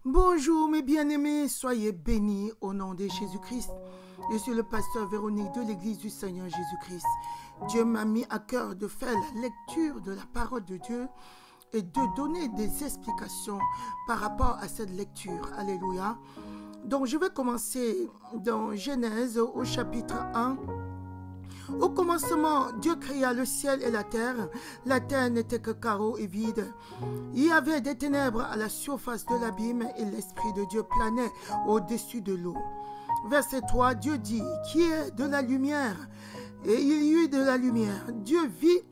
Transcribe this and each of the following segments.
Bonjour mes bien-aimés, soyez bénis au nom de Jésus-Christ. Je suis le pasteur Véronique de l'église du Seigneur Jésus-Christ. Dieu m'a mis à cœur de faire la lecture de la parole de Dieu et de donner des explications par rapport à cette lecture. Alléluia. Donc je vais commencer dans Genèse au chapitre 1. Au commencement, Dieu créa le ciel et la terre. La terre n'était que carreau et vide. Il y avait des ténèbres à la surface de l'abîme et l'Esprit de Dieu planait au-dessus de l'eau. Verset 3, Dieu dit, qui est de la lumière? Et il y eut de la lumière. Dieu vit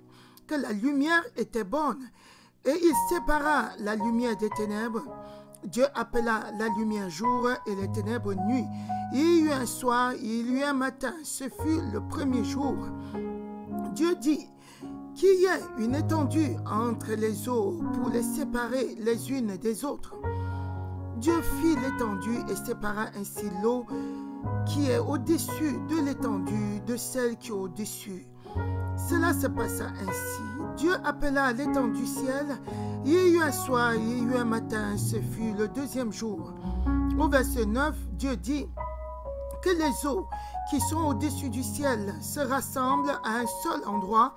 que la lumière était bonne et il sépara la lumière des ténèbres. Dieu appela la lumière jour et les ténèbres nuit. Il y eut un soir, il y eut un matin, ce fut le premier jour. Dieu dit qu'il y ait une étendue entre les eaux pour les séparer les unes des autres. Dieu fit l'étendue et sépara ainsi l'eau qui est au-dessus de l'étendue de celle qui est au-dessus. Cela se passa ainsi. Dieu appela l'étendue ciel. Il y eut un soir, il y eut un matin, ce fut le deuxième jour. Au verset 9, Dieu dit que les eaux qui sont au-dessus du ciel se rassemblent à un seul endroit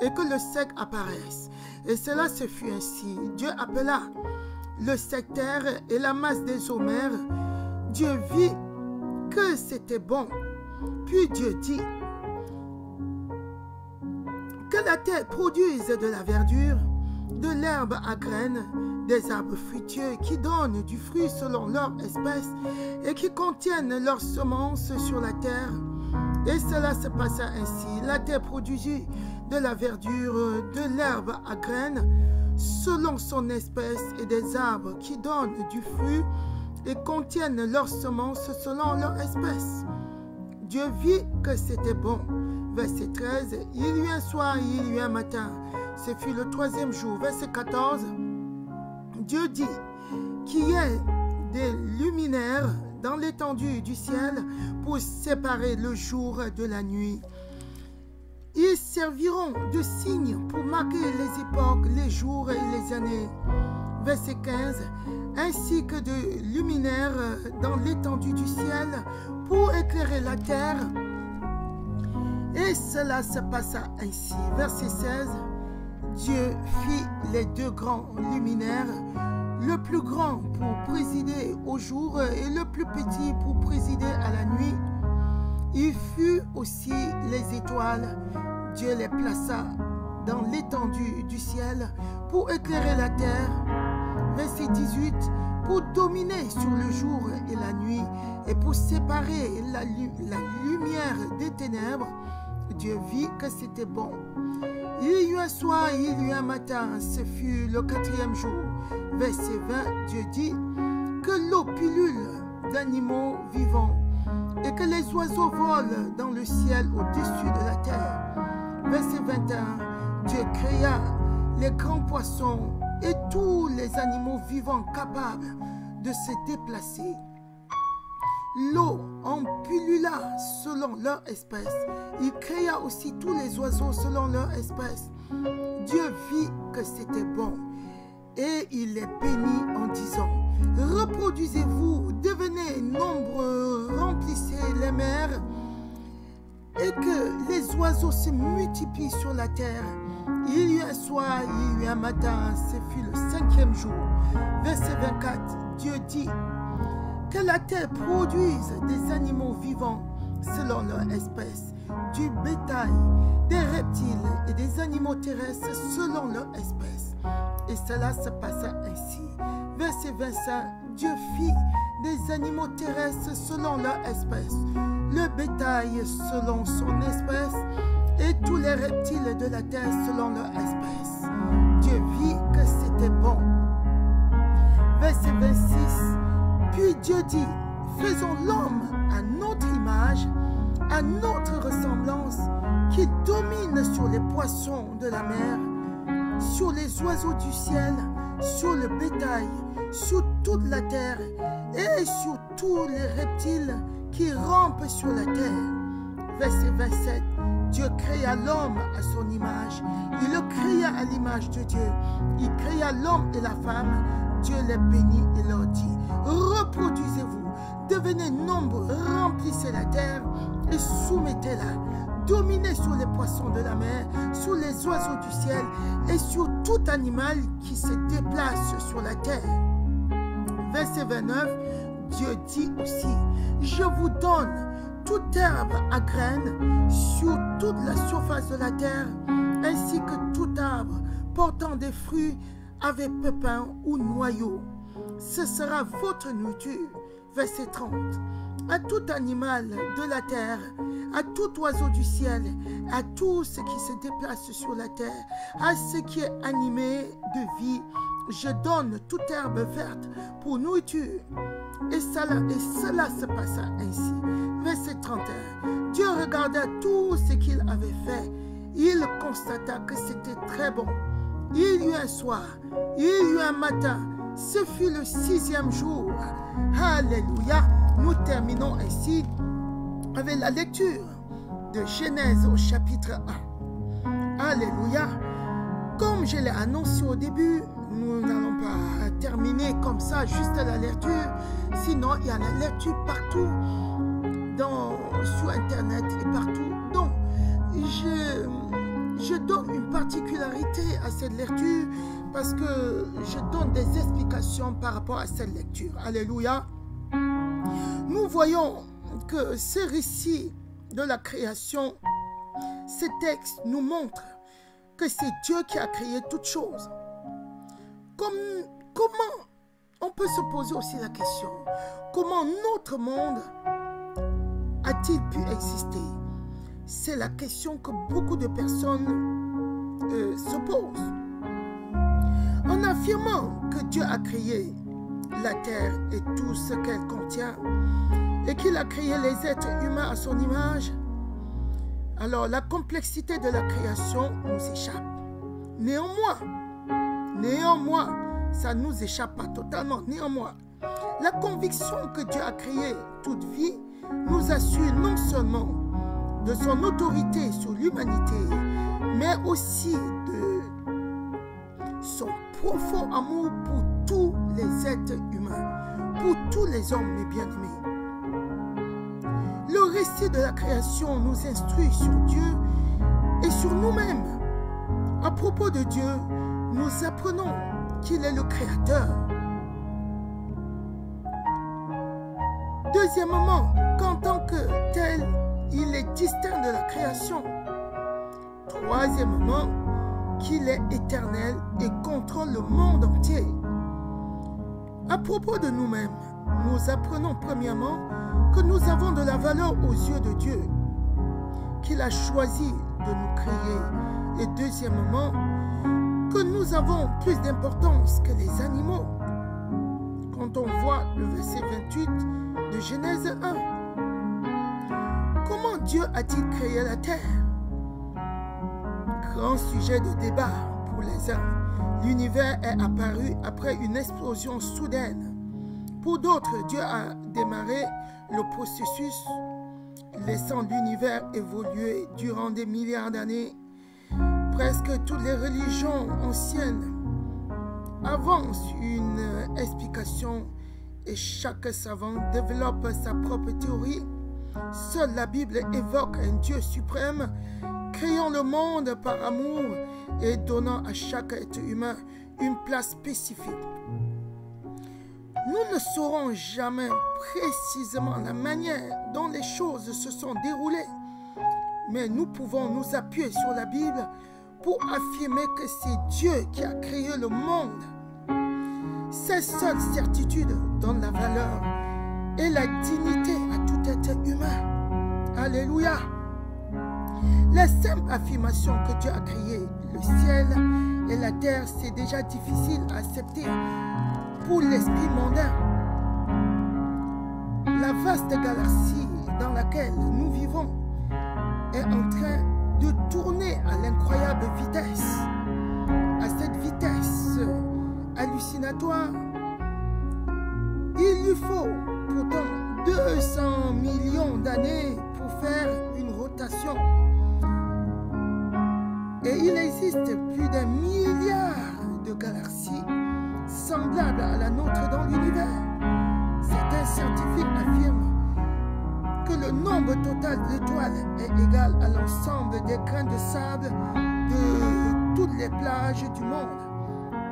et que le sec apparaisse. Et cela se fut ainsi. Dieu appela le sec terre et la masse des eaux mers. Dieu vit que c'était bon. Puis Dieu dit que la terre produise de la verdure, de l'herbe à graines, des arbres fruitieux qui donnent du fruit selon leur espèce et qui contiennent leurs semences sur la terre. Et cela se passa ainsi. La terre produisit de la verdure, de l'herbe à graines, selon son espèce, et des arbres qui donnent du fruit et contiennent leurs semences selon leur espèce. Dieu vit que c'était bon. Verset 13, il y eut un soir, il y eut un matin. Ce fut le troisième jour. Verset 14, Dieu dit qu'il y ait des luminaires dans l'étendue du ciel pour séparer le jour de la nuit. Ils serviront de signes pour marquer les époques, les jours et les années. Verset 15, ainsi que de luminaires dans l'étendue du ciel pour éclairer la terre. Et cela se passa ainsi. Verset 16, Dieu fit les deux grands luminaires, le plus grand pour présider au jour et le plus petit pour présider à la nuit. Il fut aussi les étoiles. Dieu les plaça dans l'étendue du ciel pour éclairer la terre. Verset 18, pour dominer sur le jour et la nuit et pour séparer la lumière des ténèbres. Dieu vit que c'était bon. Il y eut un soir, il y eut un matin, ce fut le quatrième jour. Verset 20, Dieu dit que l'eau pullule d'animaux vivants et que les oiseaux volent dans le ciel au-dessus de la terre. Verset 21, Dieu créa les grands poissons et tous les animaux vivants capables de se déplacer. L'eau en pullula selon leur espèce. Il créa aussi tous les oiseaux selon leur espèce. Dieu vit que c'était bon. Et il les bénit en disant, reproduisez-vous, devenez nombreux, remplissez les mers, et que les oiseaux se multiplient sur la terre. Il y eut un soir, il y eut un matin, ce fut le cinquième jour. Verset 24, Dieu dit, que la terre produise des animaux vivants selon leur espèce, du bétail, des reptiles et des animaux terrestres selon leur espèce. Et cela se passa ainsi. Verset 25, Dieu fit des animaux terrestres selon leur espèce, le bétail selon son espèce et tous les reptiles de la terre selon leur espèce. Dieu vit que c'était bon. Verset 26, puis Dieu dit, faisons l'homme à notre image, à notre ressemblance, qui domine sur les poissons de la mer, sur les oiseaux du ciel, sur le bétail, sur toute la terre et sur tous les reptiles qui rampent sur la terre. Verset 27. Dieu créa l'homme à son image. Il le créa à l'image de Dieu. Il créa l'homme et la femme. Dieu les bénit et leur dit, reproduisez-vous, devenez nombreux, remplissez la terre et soumettez-la. Dominez sur les poissons de la mer, sur les oiseaux du ciel et sur tout animal qui se déplace sur la terre. Verset 29, Dieu dit aussi, je vous donne toute herbe à graines sur toute la surface de la terre, ainsi que tout arbre portant des fruits avec pépins ou noyaux. Ce sera votre nourriture. Verset 30. À tout animal de la terre, à tout oiseau du ciel, à tout ce qui se déplace sur la terre, à ce qui est animé de vie, je donne toute herbe verte pour nourriture. Et cela se passa ainsi. Verset 31. Dieu regarda tout ce qu'il avait fait. Il constata que c'était très bon. Il y eut un soir, il y eut un matin. Ce fut le 6e jour. Alléluia. Nous terminons ainsi avec la lecture de Genèse au chapitre 1. Alléluia. Comme je l'ai annoncé au début, nous n'allons pas terminer comme ça, juste la lecture. Sinon, il y a la lecture partout, sur Internet et partout. Donc, je donne une particularité à cette lecture parce que je donne des explications par rapport à cette lecture. Alléluia. Nous voyons que ce récit de la création, ce texte nous montre que c'est Dieu qui a créé toutes choses. Comment on peut se poser aussi la question, comment notre monde a-t-il pu exister? C'est la question que beaucoup de personnes se posent. En affirmant que Dieu a créé la terre et tout ce qu'elle contient, et qu'il a créé les êtres humains à son image, alors la complexité de la création nous échappe. Néanmoins, ça ne nous échappe pas totalement. Néanmoins, la conviction que Dieu a créé toute vie nous assure non seulement de son autorité sur l'humanité, mais aussi de son profond amour pour tous les êtres humains, pour tous les hommes, mes bien-aimés. Le récit de la création nous instruit sur Dieu et sur nous-mêmes. À propos de Dieu, nous apprenons qu'il est le Créateur. Deuxièmement, qu'en tant que tel, il est distinct de la création. Troisièmement, qu'il est éternel et contrôle le monde entier. À propos de nous-mêmes, nous apprenons premièrement que nous avons de la valeur aux yeux de Dieu, qu'il a choisi de nous créer. Et deuxièmement, que nous avons plus d'importance que les animaux. Quand on voit le verset 28 de Genèse 1. Comment Dieu a-t-il créé la terre? Grand sujet de débat pour les uns. L'univers est apparu après une explosion soudaine. Pour d'autres, Dieu a démarré le processus, laissant l'univers évoluer durant des milliards d'années. Presque toutes les religions anciennes avancent une explication et chaque savant développe sa propre théorie. Seule la Bible évoque un Dieu suprême, créant le monde par amour et donnant à chaque être humain une place spécifique. Nous ne saurons jamais précisément la manière dont les choses se sont déroulées, mais nous pouvons nous appuyer sur la Bible pour affirmer que c'est Dieu qui a créé le monde. Cette seule certitude donne la valeur et la dignité à tout être humain. Alléluia. La simple affirmation que Dieu a créé le ciel et la terre, c'est déjà difficile à accepter pour l'esprit mondain. La vaste galaxie dans laquelle nous vivons est en train de tourner à l'incroyable vitesse. À cette vitesse hallucinatoire, il lui faut pourtant 200 millions d'années pour faire une rotation rotation. Et il existe plus d'1 milliard de galaxies semblables à la nôtre dans l'univers. Certains scientifiques affirment que le nombre total d'étoiles est égal à l'ensemble des grains de sable de toutes les plages du monde.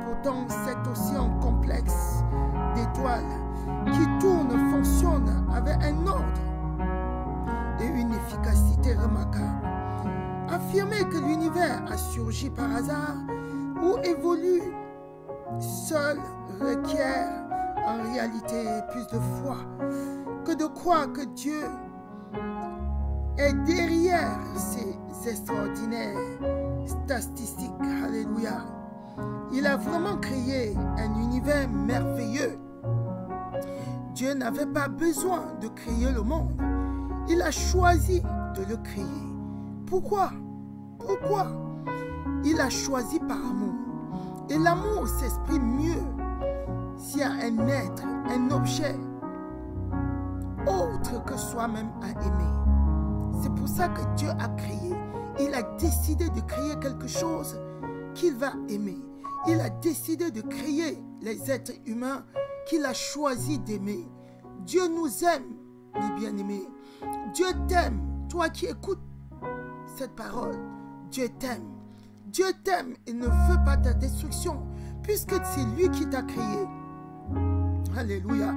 Pourtant, cet océan complexe d'étoiles qui tourne fonctionne avec un ordre et une efficacité remarquable. Affirmer que l'univers a surgi par hasard ou évolue seul requiert en réalité plus de foi que de croire que Dieu est derrière ces extraordinaires statistiques. Alléluia. Il a vraiment créé un univers merveilleux. Dieu n'avait pas besoin de créer le monde. Il a choisi de le créer. Pourquoi? Pourquoi? Il a choisi par amour. Et l'amour s'exprime mieux s'il y a un être, un objet autre que soi-même à aimer. C'est pour ça que Dieu a créé. Il a décidé de créer quelque chose qu'il va aimer. Il a décidé de créer les êtres humains qu'il a choisi d'aimer. Dieu nous aime, mes bien-aimés. Dieu t'aime, toi qui écoutes cette parole. Dieu t'aime. Dieu t'aime et ne veut pas ta destruction, puisque c'est lui qui t'a créé. Alléluia.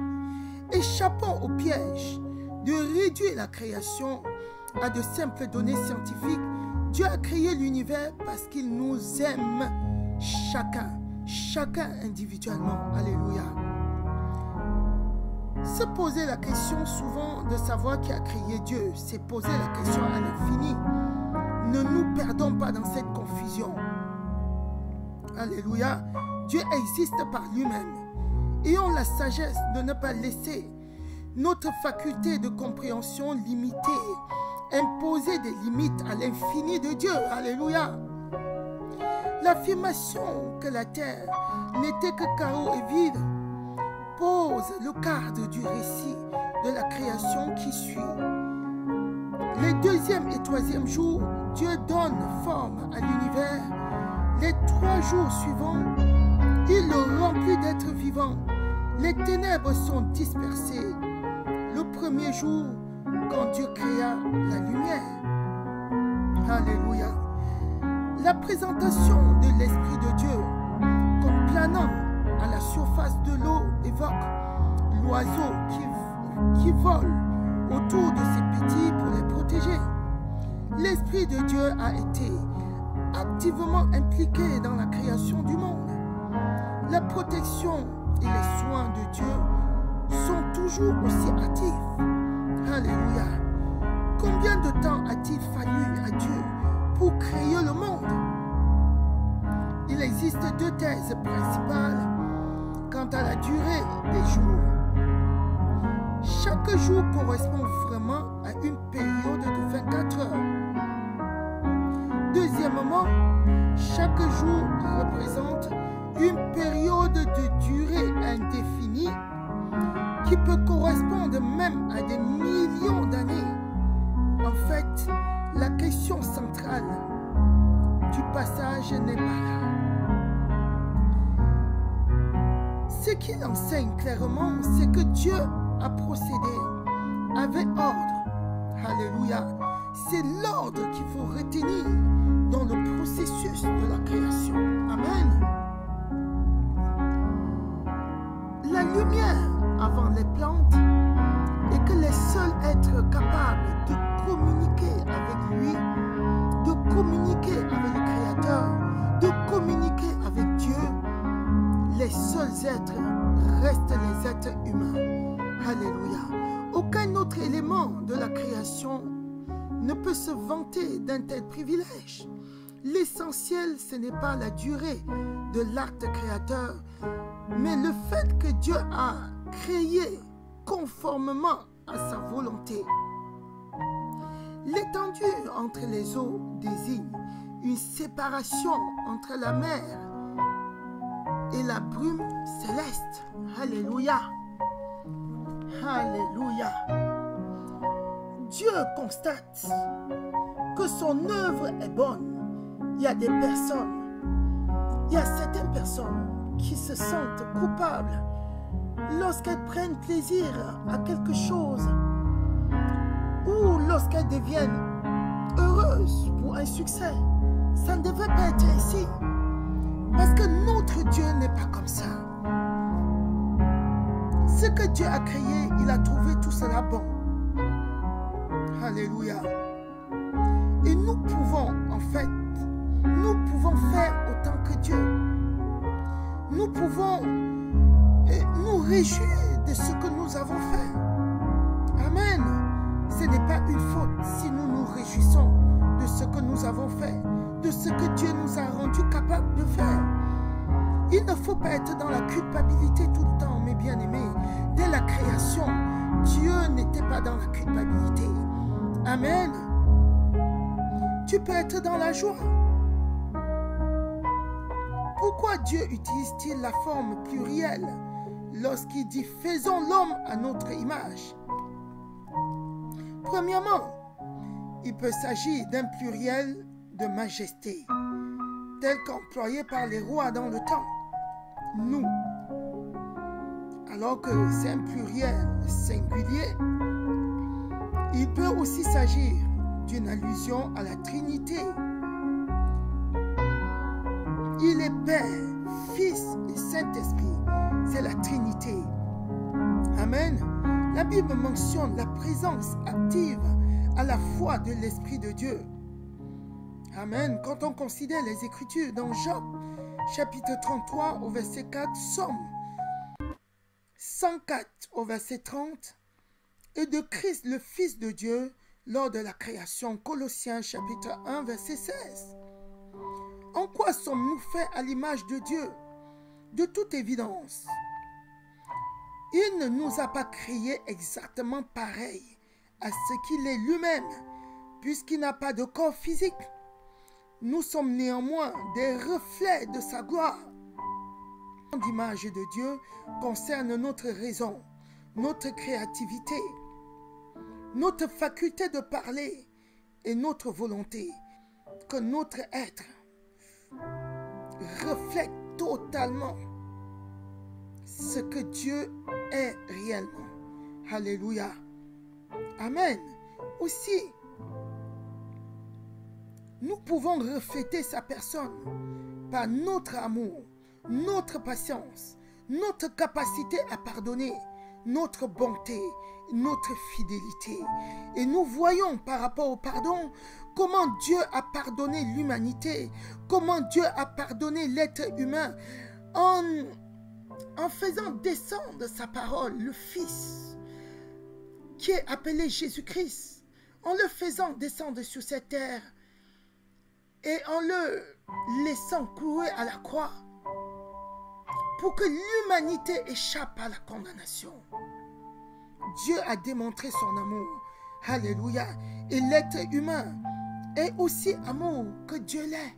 Échappons au piège de réduire la création à de simples données scientifiques. Dieu a créé l'univers parce qu'il nous aime chacun individuellement. Alléluia. Se poser la question souvent de savoir qui a créé Dieu, c'est poser la question à l'infini. Ne nous perdons pas dans cette confusion. Alléluia. Dieu existe par lui-même. Ayons la sagesse de ne pas laisser notre faculté de compréhension limitée imposer des limites à l'infini de Dieu. Alléluia. L'affirmation que la terre n'était que chaos et vide pose le cadre du récit de la création qui suit. Les 2e et 3e jours, Dieu donne forme à l'univers. Les 3 jours suivants, il le remplit d'êtres vivants. Les ténèbres sont dispersées. Le 1er jour, quand Dieu créa la lumière. Alléluia. La présentation de l'Esprit de Dieu comme planant à la surface de l'eau évoque l'oiseau qui vole autour de ses petits pour les protéger. L'Esprit de Dieu a été activement impliqué dans la création du monde. La protection et les soins de Dieu sont toujours aussi actifs. Alléluia. Combien de temps a-t-il fallu à Dieu pour créer le monde? Il existe 2 thèses principales quant à la durée des jours. Chaque jour correspond vraiment à une période de 24 heures. Deuxièmement, chaque jour représente une période de durée indéfinie qui peut correspondre même à des millions d'années. En fait, la question centrale du passage n'est pas là. Ce qu'il enseigne clairement, c'est que Dieu a procédé avec ordre. Alléluia. C'est l'ordre qu'il faut retenir dans le processus de la création. Amen. La lumière avant les plantes et que les seuls êtres capables de communiquer avec lui, de communiquer avec le Créateur, de communiquer avec Dieu, les seuls êtres restent les êtres humains. Alléluia. Aucun autre élément de la création ne peut se vanter d'un tel privilège. L'essentiel, ce n'est pas la durée de l'acte créateur, mais le fait que Dieu a créé conformément à sa volonté. L'étendue entre les eaux désigne une séparation entre la mer et la brume céleste. Alléluia. Alléluia. Dieu constate que son œuvre est bonne. Il y a des personnes, il y a certaines personnes qui se sentent coupables lorsqu'elles prennent plaisir à quelque chose ou lorsqu'elles deviennent heureuses pour un succès. Ça ne devrait pas être ainsi. Parce que notre Dieu n'est pas comme ça. Ce que Dieu a créé, il a trouvé tout cela bon. Alléluia. Et nous pouvons, en fait, nous pouvons faire autant que Dieu. Nous pouvons nous réjouir de ce que nous avons fait. Amen. Ce n'est pas une faute si nous nous réjouissons de ce que nous avons fait, de ce que Dieu nous a rendu capables de faire. Il ne faut pas être dans la culpabilité tout le temps, mes bien-aimés. Dès la création, Dieu n'était pas dans la culpabilité. Amen. Tu peux être dans la joie. Pourquoi Dieu utilise-t-il la forme plurielle lorsqu'il dit « faisons l'homme à notre image » ? Premièrement, il peut s'agir d'un pluriel de majesté, tel qu'employé par les rois dans le temps, nous. Alors que c'est un pluriel singulier, il peut aussi s'agir d'une allusion à la Trinité. Il est Père, Fils et Saint-Esprit. C'est la Trinité. Amen. La Bible mentionne la présence active à la fois de l'Esprit de Dieu. Amen. Quand on considère les Écritures dans Job, chapitre 33 au verset 4, Somme 104 au verset 30, et de Christ le Fils de Dieu lors de la création, Colossiens chapitre 1 verset 16. En quoi sommes-nous faits à l'image de Dieu? De toute évidence, il ne nous a pas créés exactement pareil à ce qu'il est lui-même, puisqu'il n'a pas de corps physique. Nous sommes néanmoins des reflets de sa gloire. L'image de Dieu concerne notre raison, notre créativité, notre faculté de parler et notre volonté, que notre être reflète totalement ce que Dieu est réellement. Alléluia. Amen. Aussi, nous pouvons refléter sa personne par notre amour, notre patience, notre capacité à pardonner, notre bonté, notre fidélité. Et nous voyons par rapport au pardon comment Dieu a pardonné l'humanité, comment Dieu a pardonné l'être humain en faisant descendre sa parole, le Fils, qui est appelé Jésus-Christ, en le faisant descendre sur cette terre et en le laissant clouer à la croix pour que l'humanité échappe à la condamnation. Dieu a démontré son amour. Alléluia. Et l'être humain est aussi amour que Dieu l'est.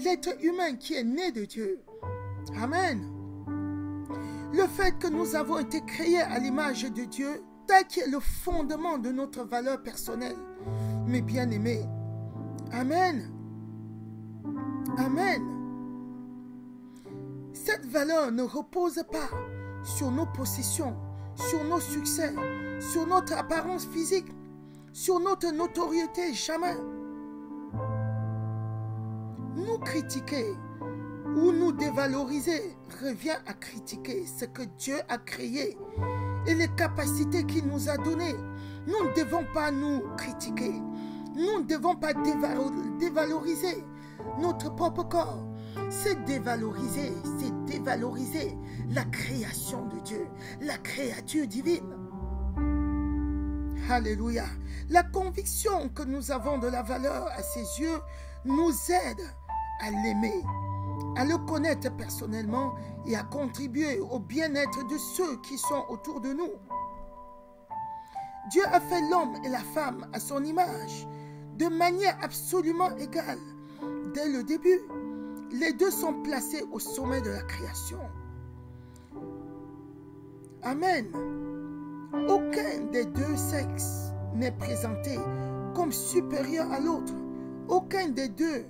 L'être humain qui est né de Dieu. Amen. Le fait que nous avons été créés à l'image de Dieu, tel qui est le fondement de notre valeur personnelle, mes bien-aimés. Amen. Amen. Cette valeur ne repose pas sur nos possessions, sur nos succès, sur notre apparence physique, sur notre notoriété, jamais. Nous critiquer ou nous dévaloriser revient à critiquer ce que Dieu a créé et les capacités qu'il nous a données. Nous ne devons pas nous critiquer. Nous ne devons pas dévaloriser notre propre corps. C'est dévaloriser la création de Dieu, la créature divine. Alléluia. La conviction que nous avons de la valeur à ses yeux nous aide à l'aimer, à le connaître personnellement et à contribuer au bien-être de ceux qui sont autour de nous. Dieu a fait l'homme et la femme à son image, de manière absolument égale. Dès le début, les deux sont placés au sommet de la création. Amen. Aucun des deux sexes n'est présenté comme supérieur à l'autre. Aucun des deux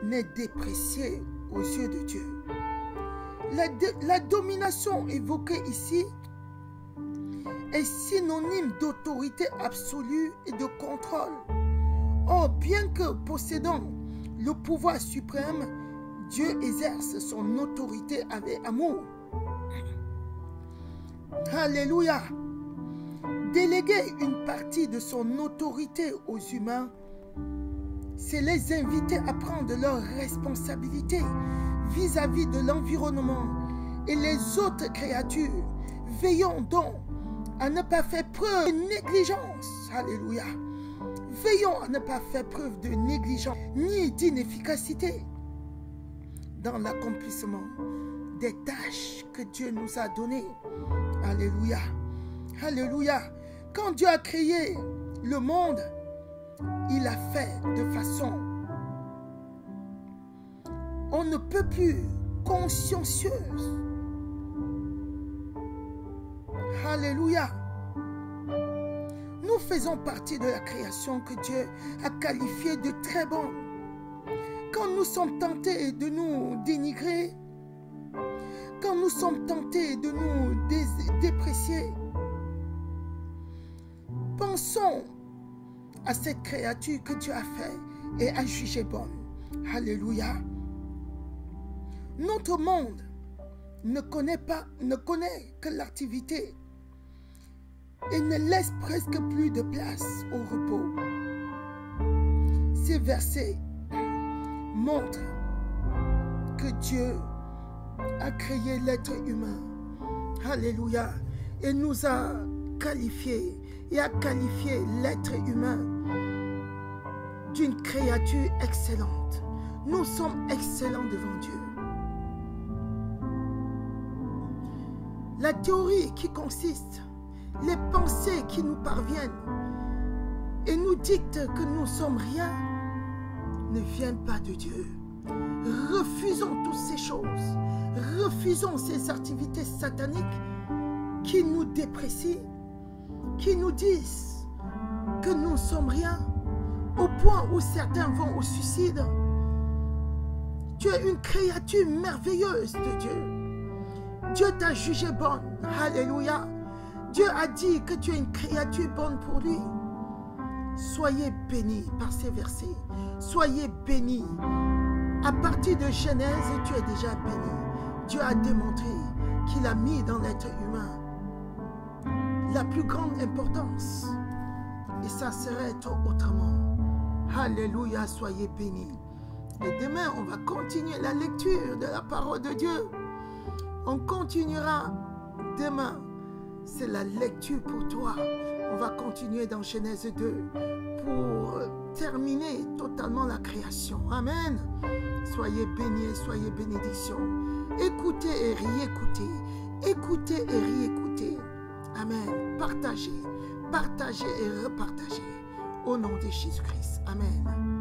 n'est déprécié aux yeux de Dieu. La domination évoquée ici est synonyme d'autorité absolue et de contrôle. Or, bien que possédant le pouvoir suprême, Dieu exerce son autorité avec amour. Alléluia. Déléguer une partie de son autorité aux humains, c'est les inviter à prendre leurs responsabilités vis-à-vis de l'environnement et les autres créatures. Veillons donc à ne pas faire preuve de négligence. Alléluia. Veillons à ne pas faire preuve de négligence ni d'inefficacité dans l'accomplissement des tâches que Dieu nous a données. Alléluia. Alléluia. Quand Dieu a créé le monde, il l'a fait de façon on ne peut plus consciencieuse. Alléluia. Nous faisons partie de la création que Dieu a qualifiée de très bonne. Quand nous sommes tentés de nous dénigrer, quand nous sommes tentés de nous déprécier, pensons à cette créature que Dieu a faite et a jugée bonne. Alléluia. Notre monde ne connaît que l'activité et ne laisse presque plus de place au repos. Ces versets montrent que Dieu a créé l'être humain. Alléluia. Et nous a qualifié et a qualifié l'être humain d'une créature excellente. Nous sommes excellents devant Dieu. La théorie qui consiste, les pensées qui nous parviennent et nous dictent que nous ne sommes rien, ne viennent pas de Dieu. Refusons toutes ces choses. Refusons ces activités sataniques qui nous déprécient, qui nous disent que nous ne sommes rien, au point où certains vont au suicide. Tu es une créature merveilleuse de Dieu. Dieu t'a jugé bonne. Alléluia. Dieu a dit que tu es une créature bonne pour lui. Soyez bénis par ces versets. Soyez bénis. À partir de Genèse, tu es déjà béni. Dieu a démontré qu'il a mis dans l'être humain la plus grande importance. Et ça serait autrement. Alléluia, soyez bénis. Et demain, on va continuer la lecture de la parole de Dieu. On continuera demain. C'est la lecture pour toi. On va continuer dans Genèse 2 pour terminer totalement la création. Amen. Soyez bénis, soyez bénédictions. Écoutez et réécoutez. Écoutez et réécoutez. Amen. Partagez, partagez et repartagez. Au nom de Jésus-Christ. Amen.